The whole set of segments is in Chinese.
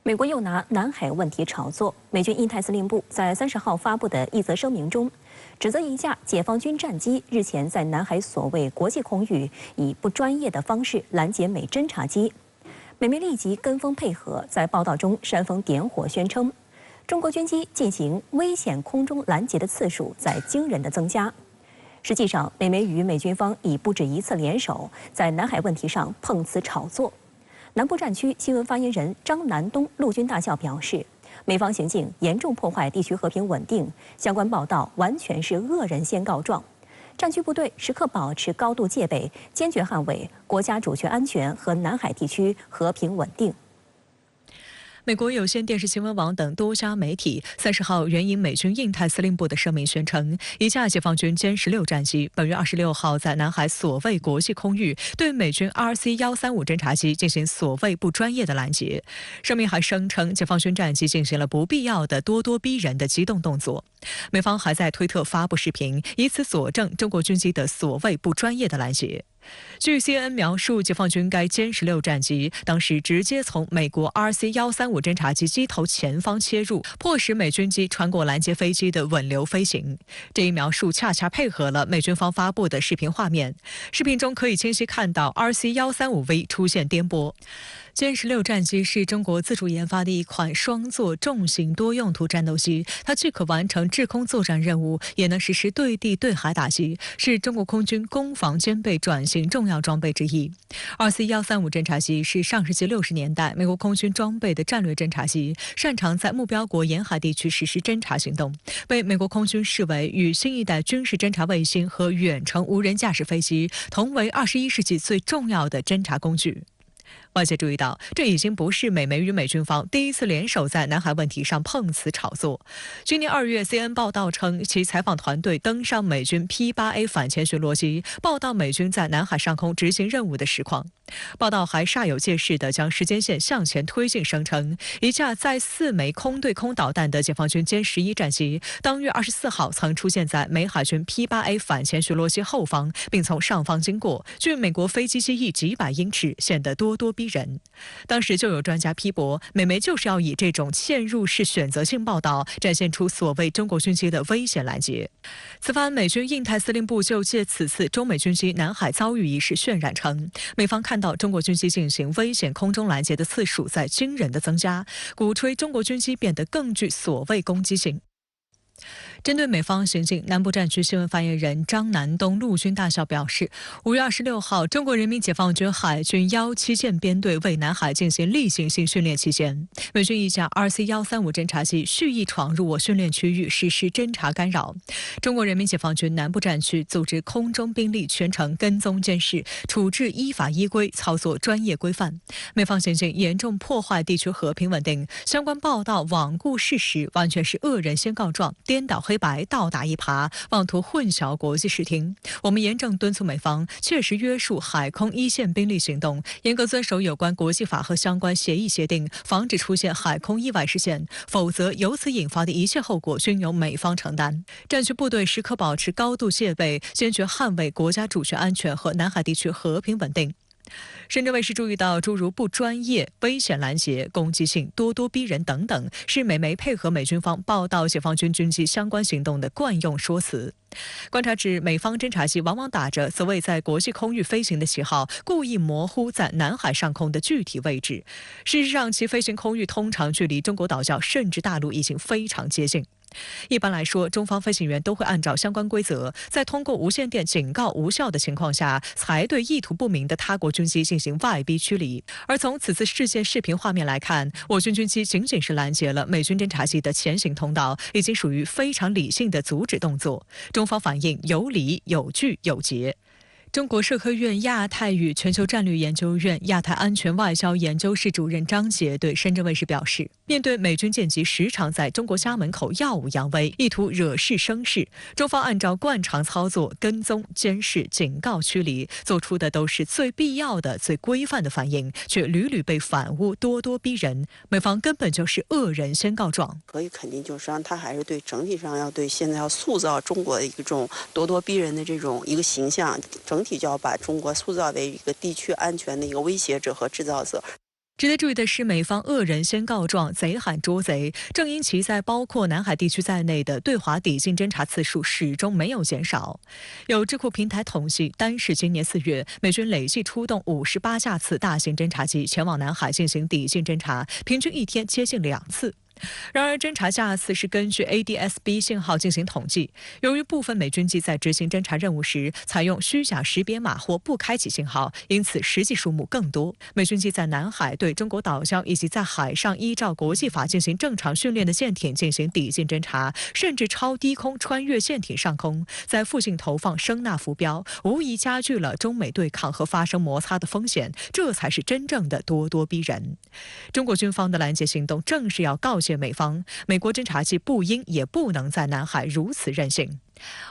美国又拿南海问题炒作。美军印太司令部在30号发布的一则声明中，指责一架解放军战机日前在南海所谓国际空域以不专业的方式拦截美侦察机。美媒立即跟风配合，在报道中煽风点火，宣称中国军机进行危险空中拦截的次数在惊人的增加。实际上，美媒与美军方已不止一次联手，在南海问题上碰瓷炒作。南部战区新闻发言人张南东陆军大校表示，美方行径严重破坏地区和平稳定，相关报道完全是恶人先告状。战区部队时刻保持高度戒备，坚决捍卫国家主权安全和南海地区和平稳定。美国有线电视新闻网等多家媒体30号援引美军印太司令部的声明宣称，一架解放军歼16战机本月26号在南海所谓国际空域对美军 RC-135侦察机进行所谓不专业的拦截。声明还声称，解放军战机进行了不必要的咄咄逼人的机动动作。美方还在推特发布视频，以此佐证中国军机的所谓不专业的拦截。据 CNN 描述，解放军该歼16战机当时直接从美国 RC-135侦察机机头前方切入，迫使美军机穿过拦截飞机的稳流飞行。这一描述恰恰配合了美军方发布的视频画面。视频中可以清晰看到 RC-135V 出现颠簸。歼16战机是中国自主研发的一款双座重型多用途战斗机，它既可完成制空作战任务，也能实施对地对海打击，是中国空军攻防兼备转型重要装备之一。RC-135侦察机是上世纪60年代美国空军装备的战略侦察机，擅长在目标国沿海地区实施侦察行动，被美国空军视为与新一代军事侦察卫星和远程无人驾驶飞机同为21世纪最重要的侦察工具。外界注意到，这已经不是美媒与美军方第一次联手在南海问题上碰瓷炒作。今年2月 ，CNN 报道称，其采访团队登上美军 P-8A 反潜巡逻机，报道美军在南海上空执行任务的实况。报道还煞有介事地将时间线向前推进，声称一架载4枚空对空导弹的解放军歼11战机，当月24号曾出现在美海军 P-8A 反潜巡逻机后方，并从上方经过，距美国飞机机翼几百英尺，显得咄咄逼人。当时就有专家批驳，美媒就是要以这种嵌入式选择性报道，展现出所谓中国军机的危险拦截。此番美军印太司令部就借此次中美军机南海遭遇一事渲染称，美方看到中国军机进行危险空中拦截的次数在惊人的增加，鼓吹中国军机变得更具所谓攻击性。针对美方行径，南部战区新闻发言人张南东陆军大校表示，5月26号，中国人民解放军海军17舰编队为南海进行例行性训练期间，美军一架 RC-135侦察机蓄意闯入我训练区域实施侦察干扰。中国人民解放军南部战区组织空中兵力全程跟踪监视，处置依法依规，操作专业规范。美方行径严重破坏地区和平稳定，相关报道罔顾事实，完全是恶人先告状，颠倒黑白，倒打一耙，妄图混淆国际视听。我们严正敦促美方切实约束海空一线兵力行动，严格遵守有关国际法和相关协议协定，防止出现海空意外事件，否则由此引发的一切后果均由美方承担。战区部队时刻保持高度戒备，坚决捍卫国家主权安全和南海地区和平稳定。深圳卫视注意到，诸如不专业、危险拦截、攻击性、咄咄逼人等等，是美媒配合美军方报道解放军军机相关行动的惯用说辞。观察指，美方侦察机往往打着所谓在国际空域飞行的旗号，故意模糊在南海上空的具体位置。事实上，其飞行空域通常距离中国岛礁甚至大陆已经非常接近。一般来说，中方飞行员都会按照相关规则，在通过无线电警告无效的情况下，才对意图不明的他国军机进行外逼驱离。而从此次事件视频画面来看，我军军机仅仅是拦截了美军侦察机的前行通道，已经属于非常理性的阻止动作。中方反应有理、有据、有节。中国社科院亚太与全球战略研究院亚太安全外交研究室主任张杰对深圳卫视表示，面对美军舰机时常在中国家门口耀武扬威，意图惹是生事，中方按照惯常操作，跟踪、监视、警告、驱离，做出的都是最必要的、最规范的反应，却屡屡被反诬咄咄逼人。美方根本就是恶人先告状。可以肯定，就是让他还是对整体上要对现在要塑造中国的一种咄咄逼人的这种一个形象，整体就要把中国塑造为一个地区安全的一个威胁者和制造者。值得注意的是，美方恶人先告状，贼喊捉贼。正因其在包括南海地区在内的对华抵近侦察次数始终没有减少。有智库平台统计，单是今年4月，美军累计出动58架次大型侦察机前往南海进行抵近侦察，平均一天接近2次。然而，侦察架次是根据 ADS-B 信号进行统计。由于部分美军机在执行侦察任务时采用虚假识别码或不开启信号，因此实际数目更多。美军机在南海对中国岛礁以及在海上依照国际法进行正常训练的舰艇进行抵近侦察，甚至超低空穿越舰艇上空，在附近投放声纳浮标，无疑加剧了中美对抗和发生摩擦的风险。这才是真正的咄咄逼人。中国军方的拦截行动正是要告诫美方，美国侦察机不应也不能在南海如此任性。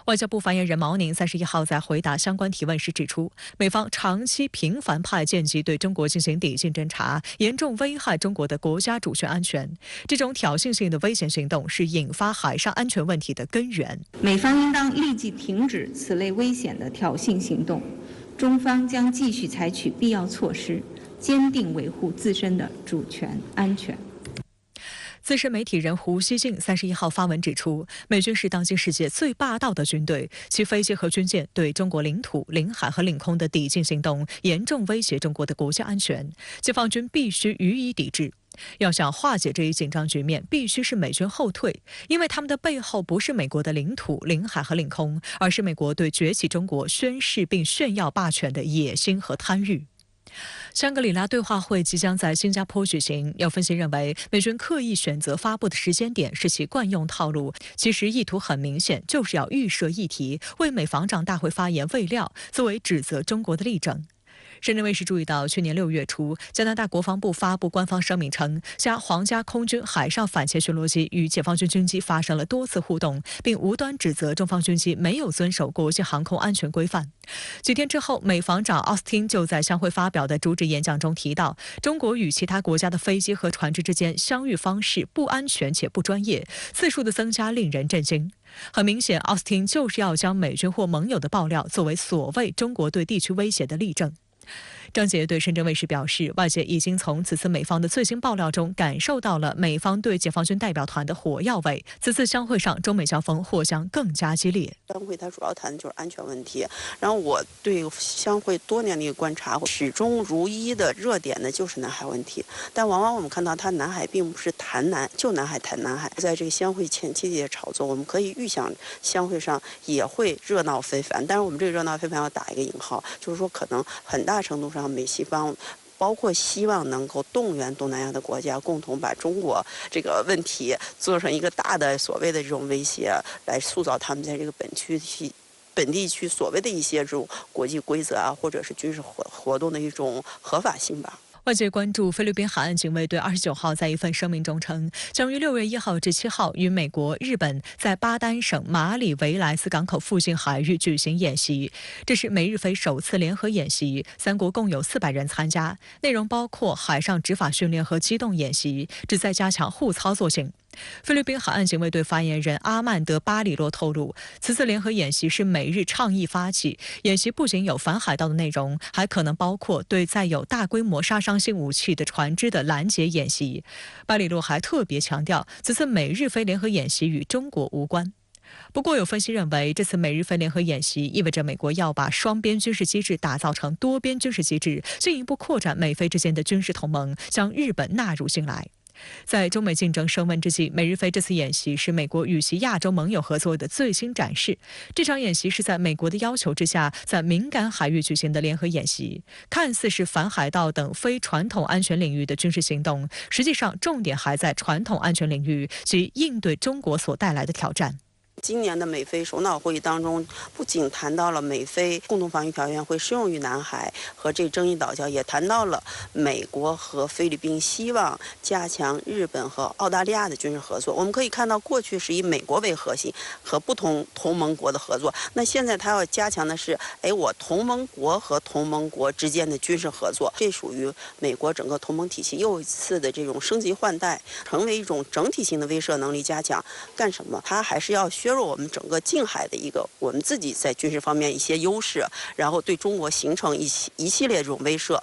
外交部发言人毛宁31号在回答相关提问时指出，美方长期频繁派舰机对中国进行抵近侦察，严重危害中国的国家主权安全。这种挑衅性的危险行动是引发海上安全问题的根源。美方应当立即停止此类危险的挑衅行动，中方将继续采取必要措施，坚定维护自身的主权安全。资深媒体人胡锡进31号发文指出，美军是当今世界最霸道的军队，其飞机和军舰对中国领土、领海和领空的抵近行动，严重威胁中国的国家安全，解放军必须予以抵制。要想化解这一紧张局面，必须是美军后退，因为他们的背后不是美国的领土、领海和领空，而是美国对崛起中国宣示并炫耀霸权的野心和贪欲。香格里拉对话会即将在新加坡举行，有分析认为，美军刻意选择发布的时间点是其惯用套路，其实意图很明显，就是要预设议题，为美防长大会发言喂料，作为指责中国的例证。深圳卫视注意到，去年6月初，加拿大国防部发布官方声明称，皇家空军海上反潜巡逻机与解放军军机发生了多次互动，并无端指责中方军机没有遵守国际航空安全规范。几天之后，美防长奥斯汀就在相会发表的主旨演讲中提到，中国与其他国家的飞机和船只之间相遇方式不安全且不专业，次数的增加令人震惊。很明显，奥斯汀就是要将美军或盟友的爆料作为所谓中国对地区威胁的例证。张杰对深圳卫视表示，外界已经从此次美方的最新爆料中感受到了美方对解放军代表团的火药味。此次相会上，中美交锋或将更加激烈。相会它主要谈的就是安全问题，然后我对相会多年的一个观察，始终如一的热点呢就是南海问题，但往往我们看到它南海并不是谈南海谈南海，在这个相会前期的炒作，我们可以预想相会上也会热闹非凡，但是我们这个热闹非凡要打一个引号，就是说可能很大程度上美西方包括希望能够动员东南亚的国家共同把中国这个问题做成一个大的所谓的这种威胁，来塑造他们在这个本地区所谓的一些这种国际规则啊，或者是军事活动的一种合法性吧。外界关注菲律宾海岸警卫队29号在一份声明中称，将于6月1号至7号与美国、日本在巴丹省马里维莱斯港口附近海域举行演习。这是美日菲首次联合演习，三国共有400人参加，内容包括海上执法训练和机动演习，旨在加强互操作性。菲律宾海岸警卫队发言人阿曼德·巴里洛透露，此次联合演习是美日倡议发起，演习不仅有反海盗的内容，还可能包括对载有大规模杀伤性武器的船只的拦截演习。巴里洛还特别强调，此次美日菲联合演习与中国无关。不过，有分析认为，这次美日菲联合演习意味着美国要把双边军事机制打造成多边军事机制，进一步扩展美菲之间的军事同盟，将日本纳入进来。在中美竞争升温之际，美日菲这次演习是美国与其亚洲盟友合作的最新展示。这场演习是在美国的要求之下，在敏感海域举行的联合演习，看似是反海盗等非传统安全领域的军事行动，实际上重点还在传统安全领域及应对中国所带来的挑战。今年的美菲首脑会议当中，不仅谈到了美菲共同防御条约会适用于南海和这争议岛礁，也谈到了美国和菲律宾希望加强日本和澳大利亚的军事合作。我们可以看到，过去是以美国为核心和不同同盟国的合作，那现在他要加强的是，我同盟国和同盟国之间的军事合作，这属于美国整个同盟体系又一次的这种升级换代，成为一种整体性的威慑能力加强。干什么？它还是要削弱我们整个近海的一个我们自己在军事方面一些优势，然后对中国形成一系列这种威慑。